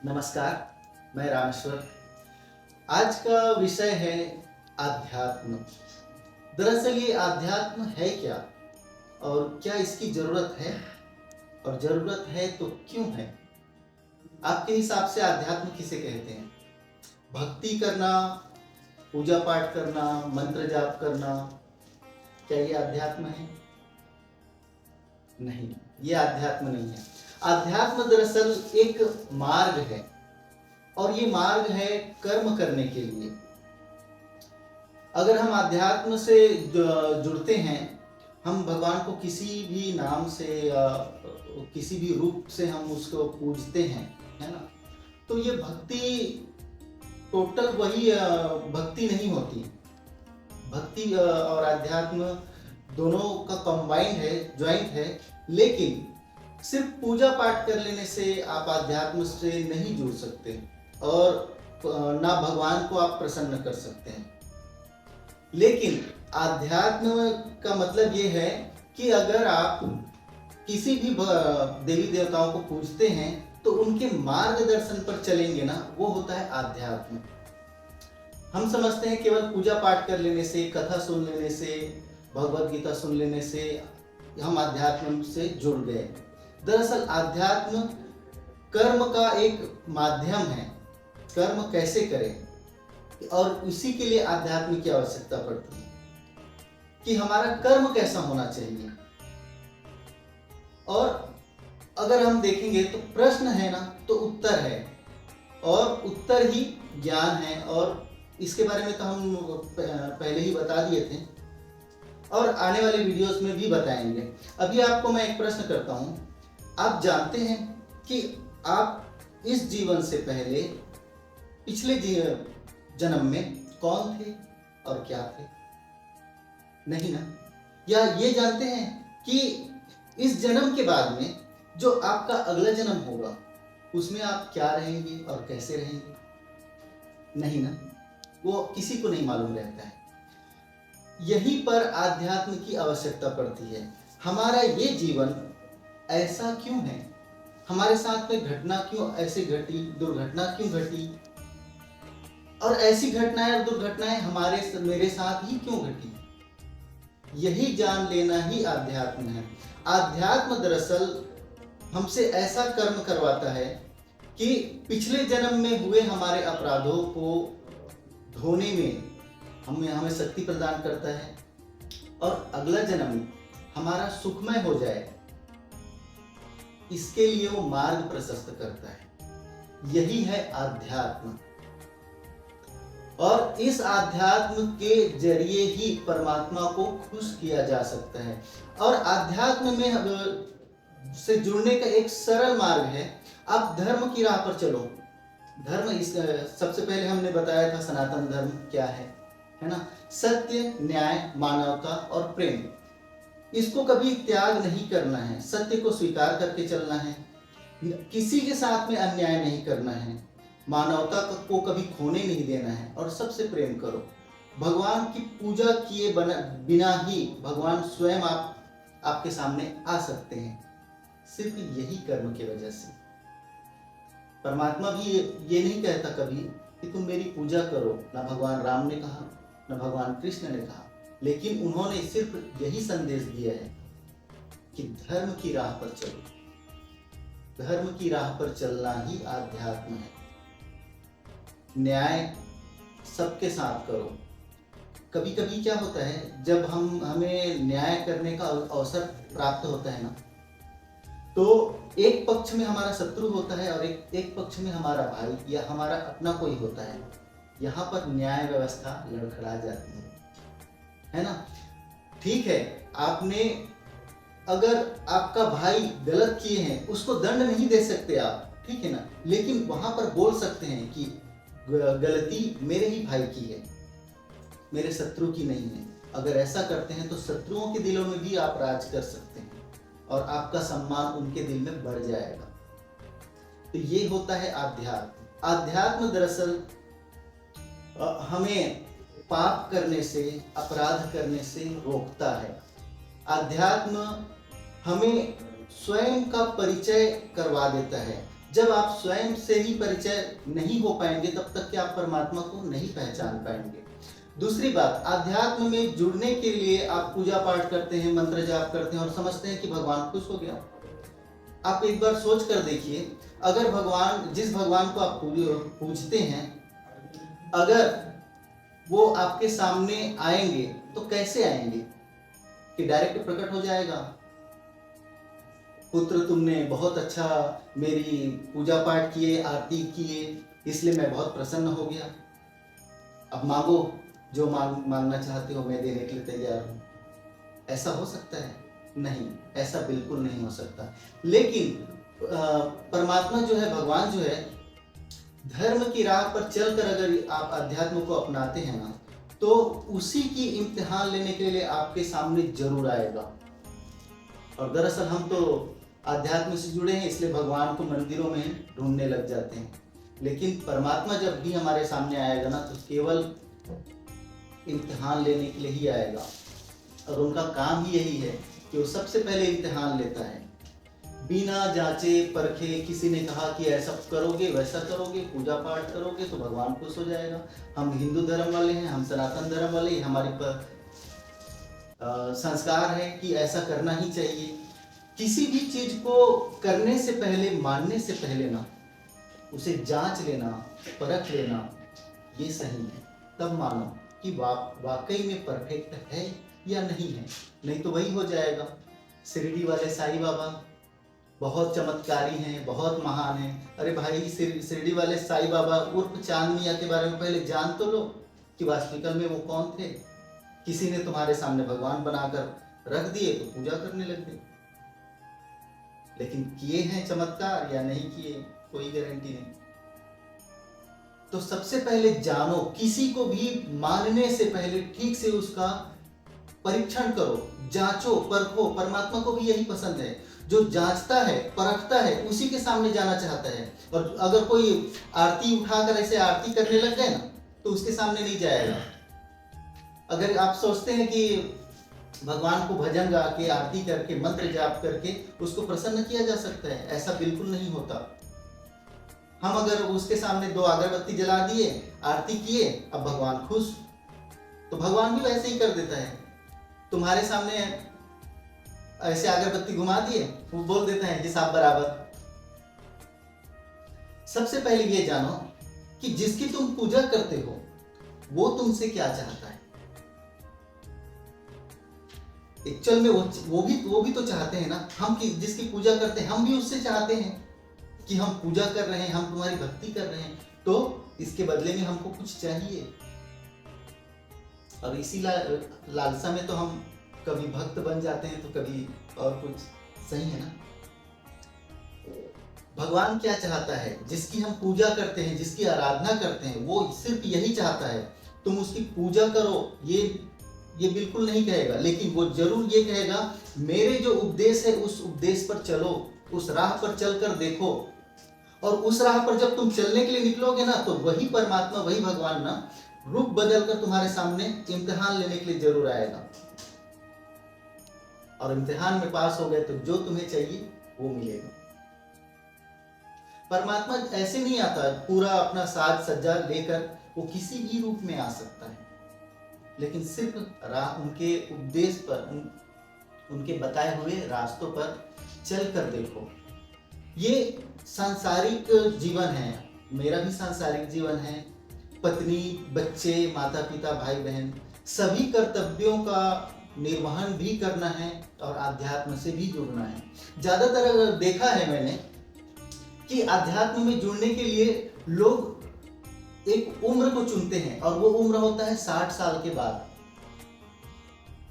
नमस्कार, मैं रामेश्वर। आज का विषय है आध्यात्म। दरअसल ये आध्यात्म है क्या और क्या इसकी जरूरत है, और जरूरत है तो क्यों है? आपके हिसाब से आध्यात्म किसे कहते हैं? भक्ति करना, पूजा पाठ करना, मंत्र जाप करना, क्या ये अध्यात्म है? नहीं, ये अध्यात्म नहीं है। अध्यात्म दरअसल एक मार्ग है, और ये मार्ग है कर्म करने के लिए। अगर हम अध्यात्म से जुड़ते हैं, हम भगवान को किसी भी नाम से या किसी भी रूप से हम उसको पूजते हैं, है ना, तो ये भक्ति टोटल वही भक्ति नहीं होती। भक्ति और अध्यात्म दोनों का कंबाइंड है, ज्वाइंट है। लेकिन सिर्फ पूजा पाठ कर लेने से आप अध्यात्म से नहीं जुड़ सकते, और ना भगवान को आप प्रसन्न कर सकते हैं। लेकिन आध्यात्म का मतलब ये है कि अगर आप किसी भी देवी देवताओं को पूजते हैं तो उनके मार्गदर्शन पर चलेंगे ना, वो होता है आध्यात्म। हम समझते हैं केवल पूजा पाठ कर लेने से, कथा सुन लेने से, भगवत गीता सुन लेने से हम अध्यात्म से जुड़ गए। दरअसल अध्यात्म कर्म का एक माध्यम है। कर्म कैसे करें, और उसी के लिए अध्यात्म की आवश्यकता पड़ती है कि हमारा कर्म कैसा होना चाहिए। और अगर हम देखेंगे तो प्रश्न है ना, तो उत्तर है, और उत्तर ही ज्ञान है। और इसके बारे में तो हम पहले ही बता दिए थे, और आने वाले वीडियोस में भी बताएंगे। अभी आपको मैं एक प्रश्न करता हूं। आप जानते हैं कि आप इस जीवन से पहले पिछले जन्म में कौन थे और क्या थे? नहीं ना? या ये जानते हैं कि इस जन्म के बाद में जो आपका अगला जन्म होगा, उसमें आप क्या रहेंगे और कैसे रहेंगे? नहीं ना? वो किसी को नहीं मालूम रहता है। यहीं पर आध्यात्म की आवश्यकता पड़ती है। हमारा ये जीवन ऐसा क्यों है? हमारे साथ में घटना क्यों ऐसे घटी, दुर्घटना क्यों घटी, और ऐसी घटनाएं और दुर्घटनाएं मेरे साथ ही क्यों घटी? यही जान लेना ही आध्यात्म है। आध्यात्म दरअसल हमसे ऐसा कर्म करवाता है कि पिछले जन्म में हुए हमारे अपराधों को धोने में हमें शक्ति प्रदान करता है, और अगला जन्म हमारा सुखमय हो जाए, इसके लिए वो मार्ग प्रशस्त करता है। यही है आध्यात्म। और इस आध्यात्म के जरिए ही परमात्मा को खुश किया जा सकता है। और आध्यात्म में से जुड़ने का एक सरल मार्ग है, आप धर्म की राह पर चलो। धर्म सबसे पहले हमने बताया था सनातन धर्म क्या है ना? सत्य, न्याय, मानवता और प्रेम। इसको कभी त्याग नहीं करना है, सत्य को स्वीकार करके चलना है, किसी के साथ में अन्याय नहीं करना है, मानवता को कभी खोने नहीं देना है, और सबसे प्रेम करो। भगवान की पूजा किए बिना ही भगवान स्वयं आपके सामने आ सकते हैं, सिर्फ यही कर्म की वजह से। परमात्मा भी ये नहीं कहता कभी कि तुम मेरी पूजा करो, ना भगवान राम ने कहा, ना भगवान कृष्ण ने कहा, लेकिन उन्होंने सिर्फ यही संदेश दिया है कि धर्म की राह पर चलो। धर्म की राह पर चलना ही आध्यात्म है। न्याय सबके साथ करो। कभी कभी क्या होता है, जब हमें न्याय करने का अवसर प्राप्त होता है ना, तो एक पक्ष में हमारा शत्रु होता है और एक पक्ष में हमारा भाई या हमारा अपना कोई होता है। यहाँ पर न्याय व्यवस्था लड़खड़ा जाती है ना? ठीक है, आपने अगर आपका भाई गलत किए हैं, उसको दंड नहीं दे सकते आप, ठीक है ना, लेकिन वहां पर बोल सकते हैं कि गलती मेरे ही भाई की है, मेरे शत्रु की नहीं है। अगर ऐसा करते हैं तो शत्रुओं के दिलों में भी आप राज कर सकते हैं, और आपका सम्मान उनके दिल में बढ़ जाएगा। तो ये होता है आध्यात्म। आध्यात्म दरअसल हमें पाप करने से, अपराध करने से रोकता है। आध्यात्म हमें स्वयं का परिचय करवा देता है। जब आप स्वयं से ही परिचय नहीं हो पाएंगे तब तक कि आप परमात्मा को नहीं पहचान पाएंगे। दूसरी बात, अध्यात्म में जुड़ने के लिए आप पूजा पाठ करते हैं, मंत्र जाप करते हैं और समझते हैं कि भगवान खुश हो गया। आप एक बार सोच कर देखिए, अगर भगवान, जिस भगवान को आप पूजते हैं, अगर वो आपके सामने आएंगे तो कैसे आएंगे? कि डायरेक्ट प्रकट हो जाएगा, पुत्र तुमने बहुत अच्छा मेरी पूजा पाठ किए, आरती किए, इसलिए मैं बहुत प्रसन्न हो गया, अब मांगो, जो मांगना चाहते हो मैं देने के लिए तैयार हूं। ऐसा हो सकता है? नहीं, ऐसा बिल्कुल नहीं हो सकता। लेकिन परमात्मा जो है, भगवान जो है, धर्म की राह पर चलकर अगर आप अध्यात्म को अपनाते हैं ना, तो उसी की इम्तिहान लेने के लिए आपके सामने जरूर आएगा। और दरअसल हम तो अध्यात्म से जुड़े हैं, इसलिए भगवान को मंदिरों में ढूंढने लग जाते हैं। लेकिन परमात्मा जब भी हमारे सामने आएगा ना, तो केवल इम्तिहान लेने के लिए ही आएगा। और उनका काम ही यही है कि वो सबसे पहले इम्तिहान लेता है, बिना जांचे परखे। किसी ने कहा कि ऐसा करोगे, वैसा करोगे, पूजा पाठ करोगे तो भगवान खुश हो जाएगा। हम हिंदू धर्म वाले हैं, हम सनातन धर्म वाले, हमारे पर संस्कार है कि ऐसा करना ही चाहिए। किसी भी चीज को करने से पहले, मानने से पहले ना, उसे जांच लेना, परख लेना, ये सही है। तब मानो कि वाकई में परफेक्ट है या नहीं है। नहीं तो वही हो जाएगा, शिरडी वाले साईं बाबा बहुत चमत्कारी हैं, बहुत महान हैं। अरे भाई, शिरडी वाले साईं बाबा उर्फ चांद मियां के बारे में पहले जान तो लो कि वास्तविकल में वो कौन थे। किसी ने तुम्हारे सामने भगवान बनाकर रख दिए तो पूजा करने लग गए, लेकिन किए हैं चमत्कार या नहीं किए, कोई गारंटी नहीं। तो सबसे पहले जानो, किसी को भी मानने से पहले ठीक से उसका परीक्षण करो, जांचो, परखो। परमात्मा को भी यही पसंद है, जो जांचता है, परखता है, उसी के सामने जाना चाहता है। और अगर कोई आरती उठाकर ऐसे आरती करने लग गए ना, तो उसके सामने नहीं जाएगा। अगर आप सोचते हैं कि भगवान को भजन गा के, आरती करके, मंत्र जाप करके उसको प्रसन्न किया जा सकता है, ऐसा बिल्कुल नहीं होता। हम अगर उसके सामने 2 अगरबत्ती जला दिए, आरती किए, अब भगवान खुश, तो भगवान भी वैसे ही कर देता है। तुम्हारे सामने ऐसे अगरबत्ती घुमा दिए, वो बोल देता है हिसाब बराबर। सबसे पहले ये जानो कि जिसकी तुम पूजा करते हो वो तुमसे क्या चाहता है। एक्चुअल में वो भी तो चाहते हैं ना। हम जिसकी पूजा करते हैं, हम भी उससे चाहते हैं कि हम पूजा कर रहे हैं, हम तुम्हारी भक्ति कर रहे हैं, तो इसके बदले में हमको कुछ चाहिए। और इसी लालसा में तो हम कभी भक्त बन जाते हैं, तो कभी और कुछ। सही है ना? भगवान क्या चाहता है? जिसकी हम पूजा करते हैं, जिसकी आराधना करते हैं, वो सिर्फ यही चाहता है तुम उसकी पूजा करो। ये बिल्कुल नहीं कहेगा, लेकिन वो जरूर ये कहेगा, मेरे जो उपदेश है उस उपदेश पर चलो, उस राह पर चलकर देखो। और उस राह पर जब तुम चलने के लिए निकलोगे ना, तो वही परमात्मा, वही भगवान ना, रूप बदलकर तुम्हारे सामने इम्तिहान लेने के लिए जरूर आएगा। और इम्तिहान में पास हो गए तो जो तुम्हें चाहिए वो मिलेगा। परमात्मा ऐसे नहीं आता पूरा अपना साज सज्जा लेकर, वो किसी भी रूप में आ सकता है, लेकिन सिर्फ उनके उपदेश पर, उनके बताए हुए रास्तों पर चल कर देखो। ये सांसारिक जीवन है, मेरा भी सांसारिक जीवन है। पत्नी, बच्चे, माता पिता, भाई बहन, सभी कर्तव्यों का निर्वहन भी करना है और आध्यात्म से भी जुड़ना है। ज्यादातर अगर देखा है मैंने कि आध्यात्म में जुड़ने के लिए लोग एक उम्र को चुनते हैं, और वो उम्र होता है 60 साल के बाद।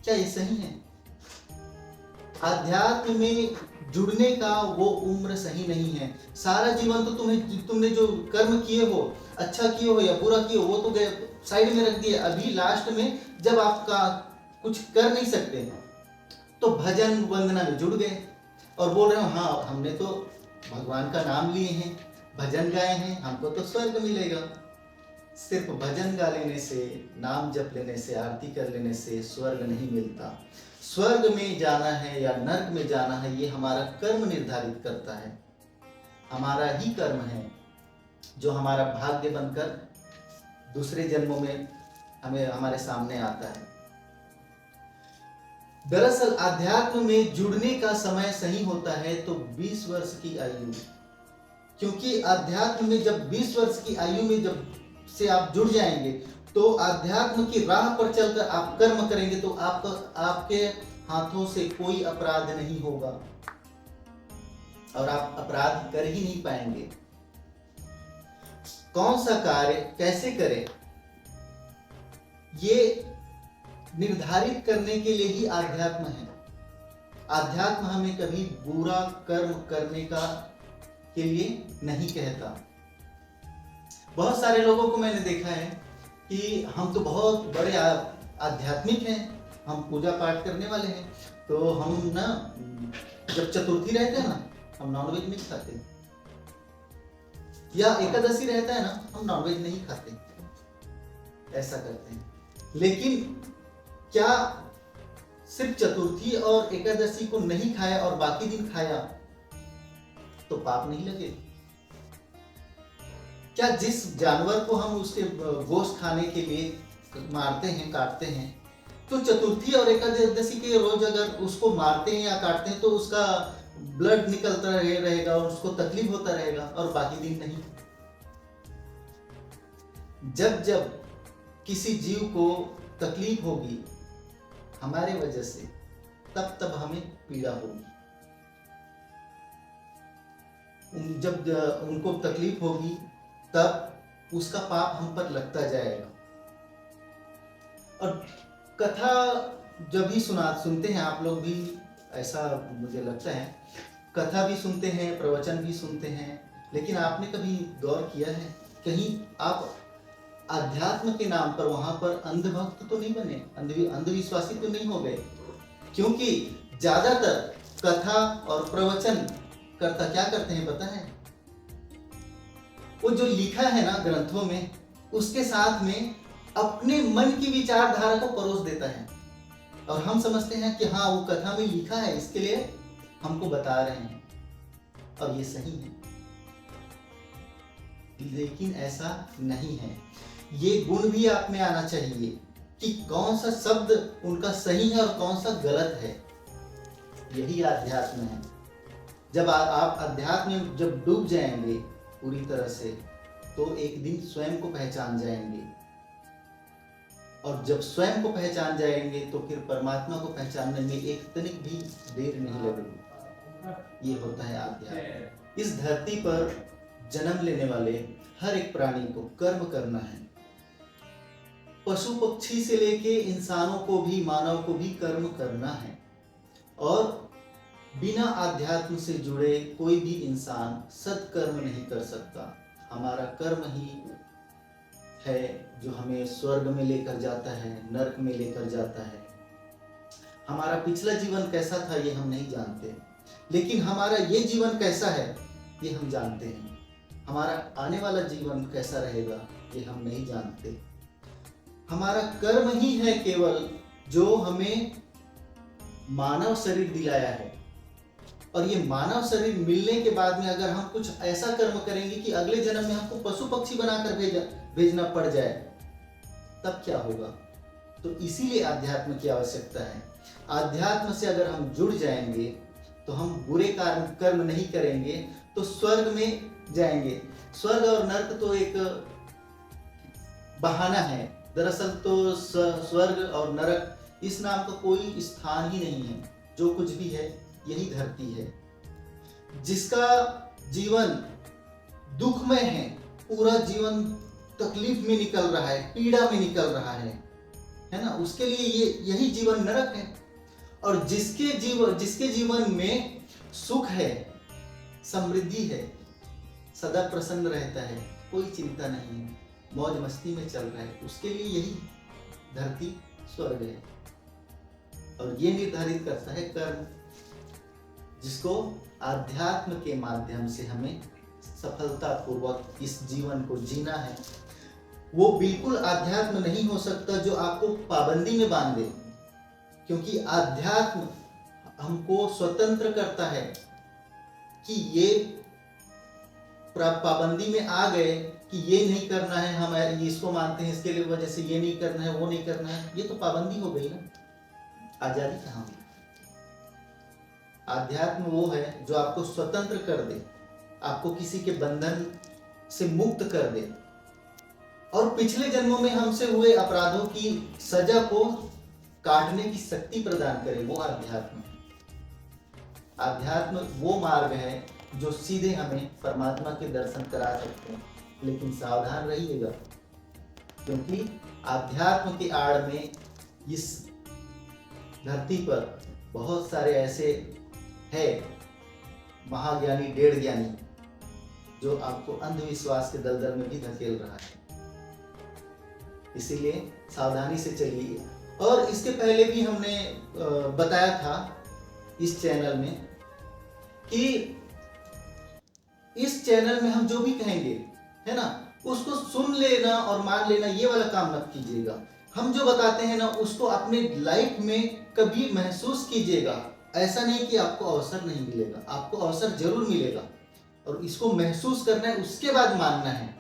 क्या ये सही है? आध्यात्म में जुड़ने का वो उम्र सही नहीं है। सारा जीवन तो तुमने जो कर्म किए हो, अच्छा किए हो या बुरा किए हो, वो तो साइड में रख दिए। अभी लास्ट में जब आपका कुछ कर नहीं सकते तो भजन वंदना में जुड़ गए और बोल रहे हो, हाँ हमने तो भगवान का नाम लिए हैं, भजन गाए हैं, हमको तो स्वर्ग मिलेगा। सिर्फ भजन गा लेने से, नाम जप लेने से, आरती कर लेने से स्वर्ग नहीं मिलता। स्वर्ग में जाना है या नर्क में जाना है, ये हमारा कर्म निर्धारित करता है। हमारा ही कर्म है जो हमारा भाग्य बनकर दूसरे जन्मों में हमें हमारे सामने आता है। दरअसल आध्यात्म में जुड़ने का समय सही होता है तो 20 वर्ष की आयु, क्योंकि आध्यात्म में जब 20 वर्ष की आयु में जब से आप जुड़ जाएंगे तो आध्यात्म की राह पर चलकर आप कर्म करेंगे तो आपके हाथों से कोई अपराध नहीं होगा और आप अपराध कर ही नहीं पाएंगे। कौन सा कार्य कैसे करें ये निर्धारित करने के लिए ही आध्यात्म है। आध्यात्म हमें कभी बुरा कर्म करने के लिए नहीं कहता। बहुत सारे लोगों को मैंने देखा है कि हम तो बहुत बड़े आध्यात्मिक हैं, हम पूजा पाठ करने वाले हैं, तो हम ना जब चतुर्थी रहते हैं ना हम नॉनवेज नहीं खाते, या एकादशी रहता है ना हम नॉनवेज नहीं खाते, ऐसा करते हैं। लेकिन क्या सिर्फ चतुर्थी और एकादशी को नहीं खाया और बाकी दिन खाया तो पाप नहीं लगे? क्या जिस जानवर को हम उसके गोश्त खाने के लिए मारते हैं, काटते हैं, तो चतुर्थी और एकादशी के रोज अगर उसको मारते हैं या काटते हैं तो उसका ब्लड निकलता रहेगा और उसको तकलीफ होता रहेगा और बाकी दिन नहीं? जब जब किसी जीव को तकलीफ होगी हमारे वजह से तब तब हमें पीड़ा होगी। जब उनको तकलीफ होगी तब उसका पाप हम पर लगता जाएगा। और कथा जब भी सुनते हैं आप लोग भी, ऐसा मुझे लगता है, कथा भी सुनते हैं, प्रवचन भी सुनते हैं, लेकिन आपने कभी गौर किया है कहीं आप अध्यात्म के नाम पर वहां पर अंधभक्त तो नहीं बने, अंधविश्वासी तो नहीं हो गए? क्योंकि ज्यादातर कथा और प्रवचन करता क्या करते हैं पता है? वो जो लिखा है ना ग्रंथों में उसके साथ में अपने मन की विचारधारा को परोस देता है और हम समझते हैं कि हाँ वो कथा में लिखा है इसके लिए हमको बता रहे हैं और ये सही है, लेकिन ऐसा नहीं है। ये गुण भी आप में आना चाहिए कि कौन सा शब्द उनका सही है और कौन सा गलत है। यही आध्यात्म है। जब आप अध्यात्म में जब डूब जाएंगे पूरी तरह से तो एक दिन स्वयं को पहचान जाएंगे और जब स्वयं को पहचान जाएंगे तो फिर परमात्मा को पहचानने में एक तनिक भी देर नहीं लगेगी। ये होता है आध्यात्म। इस धरती पर जन्म लेने वाले हर एक प्राणी को कर्म करना है। पशु पक्षी से लेके इंसानों को भी, मानव को भी कर्म करना है और बिना आध्यात्म से जुड़े कोई भी इंसान सत्कर्म नहीं कर सकता। हमारा कर्म ही है जो हमें स्वर्ग में लेकर जाता है, नरक में लेकर जाता है। हमारा पिछला जीवन कैसा था ये हम नहीं जानते, लेकिन हमारा ये जीवन कैसा है ये हम जानते हैं। हमारा आने वाला जीवन कैसा रहेगा ये हम नहीं जानते। हमारा कर्म ही है केवल जो हमें मानव शरीर दिलाया है और ये मानव शरीर मिलने के बाद में अगर हम कुछ ऐसा कर्म करेंगे कि अगले जन्म में हमको पशु पक्षी बनाकर भेजना पड़ जाए तब क्या होगा? तो इसीलिए अध्यात्म की आवश्यकता है। अध्यात्म से अगर हम जुड़ जाएंगे तो हम बुरे कर्म नहीं करेंगे तो स्वर्ग में जाएंगे। स्वर्ग और नरक तो एक बहाना है, दरअसल तो स्वर्ग और नरक इस नाम का कोई स्थान ही नहीं है। जो कुछ भी है यही धरती है। जिसका जीवन दुखमय है, पूरा जीवन तकलीफ में निकल रहा है, पीड़ा में निकल रहा है ना, उसके लिए यही जीवन नरक है। और जिसके जीवन में सुख है, समृद्धि है, सदा प्रसन्न रहता है, कोई चिंता नहीं है, मौज मस्ती में चल रहा है, उसके लिए यही धरती स्वर्ग है। और ये निर्धारित करता है कर्म, जिसको आध्यात्म के माध्यम से हमें सफलतापूर्वक इस जीवन को जीना है। वो बिल्कुल आध्यात्म नहीं हो सकता जो आपको पाबंदी में बांध दे, क्योंकि आध्यात्म हमको स्वतंत्र करता है कि ये पाबंदी में आ गए कि ये नहीं करना है, हम इसको मानते हैं, इसके लिए वजह से ये नहीं करना है, वो नहीं करना है, ये तो पाबंदी हो गई ना, आजादी कहाँ हुई? आध्यात्म वो है जो आपको स्वतंत्र कर दे, आपको किसी के बंधन से मुक्त कर दे और पिछले जन्मों में हमसे हुए अपराधों की सजा को काटने की शक्ति प्रदान करे, वो अध्यात्म है। अध्यात्म वो मार्ग है जो सीधे हमें परमात्मा के दर्शन करा सकते हैं, लेकिन सावधान रहिएगा, क्योंकि अध्यात्म की आड़ में इस धरती पर बहुत सारे ऐसे है महाज्ञानी, डेढ़ ज्ञानी, जो आपको अंधविश्वास के दलदल में भी धकेल रहा है। इसीलिए सावधानी से चलिए। और इसके पहले भी हमने बताया था इस चैनल में कि इस चैनल में हम जो भी कहेंगे, है ना, उसको सुन लेना और मान लेना, ये वाला काम मत कीजिएगा। हम जो बताते हैं ना, उसको अपने लाइफ में कभी महसूस कीजिएगा। ऐसा नहीं कि आपको अवसर नहीं मिलेगा, आपको अवसर जरूर मिलेगा, और इसको महसूस करना है, उसके बाद मानना है।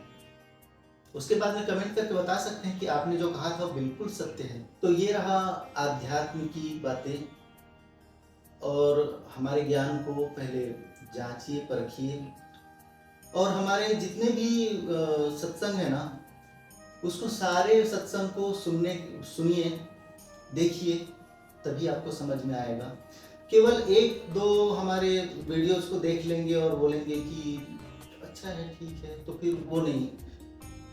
उसके बाद में कमेंट करके बता सकते हैं कि आपने जो कहा था वो बिल्कुल सत्य है। तो ये रहा आध्यात्म की बातें, और हमारे ज्ञान को पहले जांचिए, परखिए, और हमारे जितने भी सत्संग है ना, उसको सारे सत्संग को सुनिए, देखिए, तभी आपको समझ में आएगा। केवल एक दो हमारे वीडियोस को देख लेंगे और बोलेंगे कि अच्छा है, ठीक है, तो फिर वो नहीं,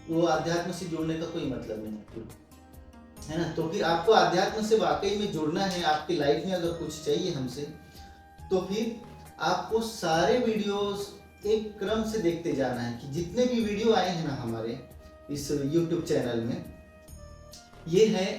वो आध्यात्म से जुड़ने का कोई मतलब नहीं है ना। तो फिर आपको आध्यात्म से वाकई में जुड़ना है, आपकी लाइफ में अगर कुछ चाहिए हमसे, तो फिर आपको सारे वीडियोस एक क्रम से देखते जाना है। कि जितने भी वीडियो आए हैं ना हमारे इस YouTube चैनल में, ये है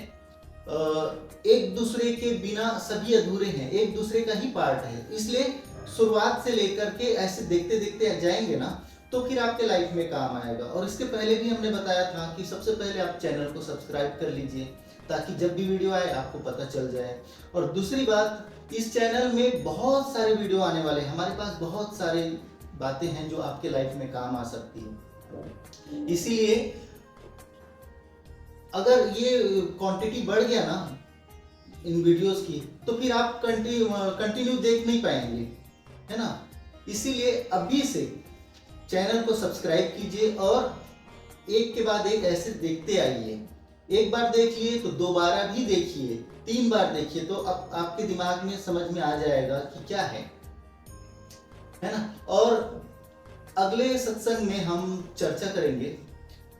एक दूसरे के बिना सभी अधूरे हैं, एक दूसरे का ही पार्ट है। इसलिए शुरुआत से लेकर के ऐसे देखते देखते जाएंगे ना, तो फिर आपके लाइफ में काम आएगा। और इसके पहले भी हमने बताया था कि सबसे पहले आप चैनल को सब्सक्राइब कर लीजिए, ताकि जब भी वीडियो आए आपको पता चल जाए। और दूसरी बात, इस चैनल में बहुत सारे वीडियो आने वाले हैं, हमारे पास बहुत सारे बातें हैं जो आपके लाइफ में काम आ सकती है। इसीलिए अगर ये क्वांटिटी बढ़ गया ना इन वीडियोस की, तो फिर आप कंटिन्यू देख नहीं पाएंगे, है ना। इसीलिए अभी से चैनल को सब्सक्राइब कीजिए और एक के बाद एक ऐसे देखते आइए। एक बार देखिए तो दोबारा भी देखिए, 3 बार देखिए, तो अब आपके दिमाग में समझ में आ जाएगा कि क्या है ना। और अगले सत्संग में हम चर्चा करेंगे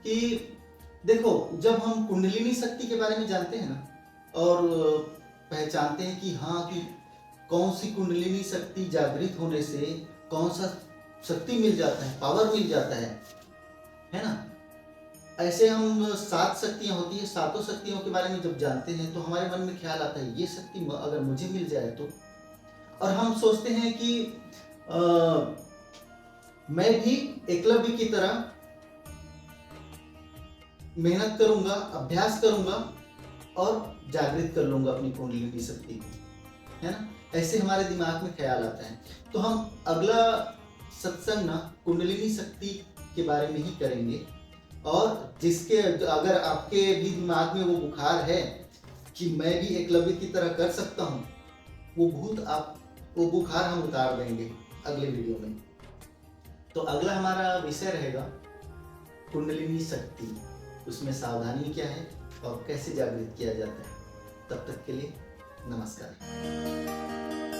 कि देखो, जब हम कुंडलिनी शक्ति के बारे में जानते हैं ना, और पहचानते हैं कि हाँ, कि कौन सी कुंडलिनी शक्ति जागृत होने से कौन सा शक्ति मिल जाता है, पावर मिल जाता है ना। ऐसे हम 7 शक्तियां होती है, 7 शक्तियों के बारे में जब जानते हैं तो हमारे मन में ख्याल आता है, ये शक्ति अगर मुझे मिल जाए तो। और हम सोचते हैं कि मैं भी एकलव्य की तरह मेहनत करूंगा, अभ्यास करूंगा और जागृत कर लूंगा अपनी कुंडलिनी शक्ति को, है ना। ऐसे हमारे दिमाग में ख्याल आता है। तो हम अगला सत्संग ना कुंडलिनी शक्ति के बारे में ही करेंगे, और जिसके अगर आपके भी दिमाग में वो बुखार है कि मैं भी एकलव्य की तरह कर सकता हूँ, वो बुखार हम उतार देंगे अगले वीडियो में। तो अगला हमारा विषय रहेगा कुंडलिनी शक्ति, उसमें सावधानी क्या है और कैसे जागृत किया जाता है। तब तक के लिए नमस्कार।